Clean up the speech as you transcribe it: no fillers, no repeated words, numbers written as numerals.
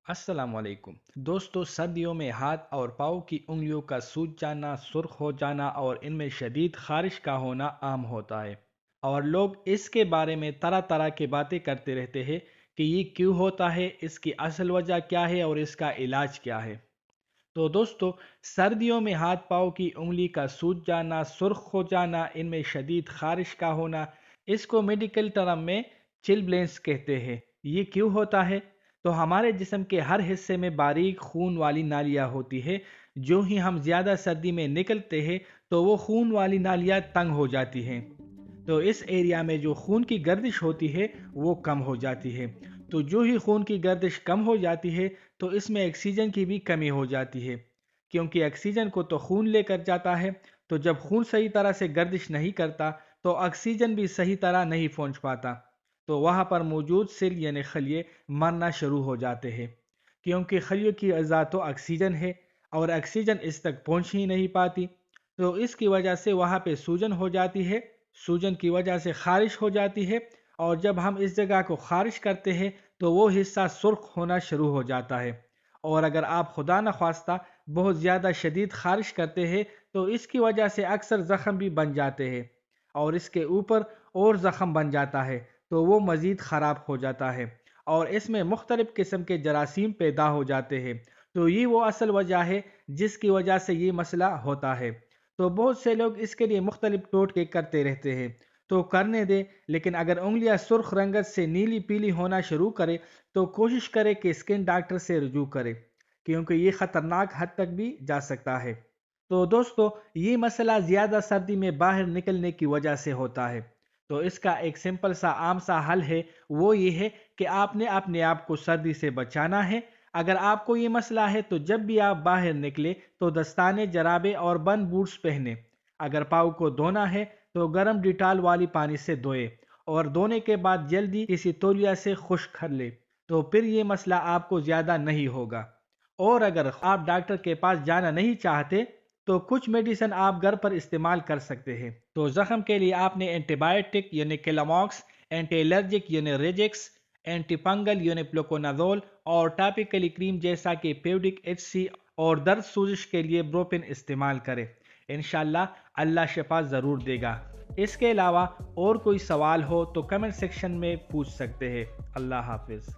السلام علیکم دوستو، سردیوں میں ہاتھ اور پاؤں کی انگلیوں کا سوج جانا، سرخ ہو جانا اور ان میں شدید خارش کا ہونا عام ہوتا ہے، اور لوگ اس کے بارے میں طرح طرح کی باتیں کرتے رہتے ہیں کہ یہ کیوں ہوتا ہے، اس کی اصل وجہ کیا ہے اور اس کا علاج کیا ہے۔ تو دوستو، سردیوں میں ہاتھ پاؤں کی انگلی کا سوج جانا، سرخ ہو جانا، ان میں شدید خارش کا ہونا، اس کو میڈیکل ٹرم میں چلبلینس کہتے ہیں۔ یہ کیوں ہوتا ہے؟ تو ہمارے جسم کے ہر حصے میں باریک خون والی نالیاں ہوتی ہے۔ جو ہی ہم زیادہ سردی میں نکلتے ہیں تو وہ خون والی نالیاں تنگ ہو جاتی ہیں، تو اس ایریا میں جو خون کی گردش ہوتی ہے وہ کم ہو جاتی ہے۔ تو جو ہی خون کی گردش کم ہو جاتی ہے تو اس میں آکسیجن کی بھی کمی ہو جاتی ہے، کیونکہ آکسیجن کو تو خون لے کر جاتا ہے، تو جب خون صحیح طرح سے گردش نہیں کرتا تو آکسیجن بھی صحیح طرح نہیں پہنچ پاتا، تو وہاں پر موجود سیل یعنی خلیے مرنا شروع ہو جاتے ہیں، کیونکہ خلیوں کی غذا تو آکسیجن ہے اور آکسیجن اس تک پہنچ ہی نہیں پاتی، تو اس کی وجہ سے وہاں پہ سوجن ہو جاتی ہے، سوجن کی وجہ سے خارش ہو جاتی ہے، اور جب ہم اس جگہ کو خارش کرتے ہیں تو وہ حصہ سرخ ہونا شروع ہو جاتا ہے، اور اگر آپ خدا نخواستہ بہت زیادہ شدید خارش کرتے ہیں تو اس کی وجہ سے اکثر زخم بھی بن جاتے ہیں، اور اس کے اوپر اور زخم بن جاتا ہے تو وہ مزید خراب ہو جاتا ہے، اور اس میں مختلف قسم کے جراثیم پیدا ہو جاتے ہیں، تو یہ وہ اصل وجہ ہے جس کی وجہ سے یہ مسئلہ ہوتا ہے۔ تو بہت سے لوگ اس کے لیے مختلف ٹوٹکے کرتے رہتے ہیں، تو کرنے دیں، لیکن اگر انگلیاں سرخ رنگت سے نیلی پیلی ہونا شروع کرے تو کوشش کرے کہ اسکن ڈاکٹر سے رجوع کرے، کیونکہ یہ خطرناک حد تک بھی جا سکتا ہے۔ تو دوستو، یہ مسئلہ زیادہ سردی میں باہر نکلنے کی وجہ سے ہوتا ہے، تو اس کا ایک سمپل سا عام سا حل ہے، وہ یہ ہے کہ آپ نے اپنے آپ کو سردی سے بچانا ہے۔ اگر آپ کو یہ مسئلہ ہے تو جب بھی آپ باہر نکلے تو دستانے، جرابے اور بند بوٹس پہنے۔ اگر پاؤں کو دھونا ہے تو گرم ڈیٹال والی پانی سے دھوئے، اور دھونے کے بعد جلدی کسی تولیہ سے خشک کر لے، تو پھر یہ مسئلہ آپ کو زیادہ نہیں ہوگا۔ اور اگر آپ ڈاکٹر کے پاس جانا نہیں چاہتے تو کچھ میڈیسن آپ گھر پر استعمال کر سکتے ہیں۔ تو زخم کے لیے آپ نے اینٹی بائیوٹک یعنی کیلاماکس، اینٹی الرجک یعنی ریجکس، اینٹی فنگل یعنی پلوکونازول، اور ٹاپیکلی کریم جیسا کہ پیوڈک ایچ سی، اور درد سوزش کے لیے بروپن استعمال کریں۔ انشاءاللہ اللہ شفا ضرور دے گا۔ اس کے علاوہ اور کوئی سوال ہو تو کمنٹ سیکشن میں پوچھ سکتے ہیں۔ اللہ حافظ۔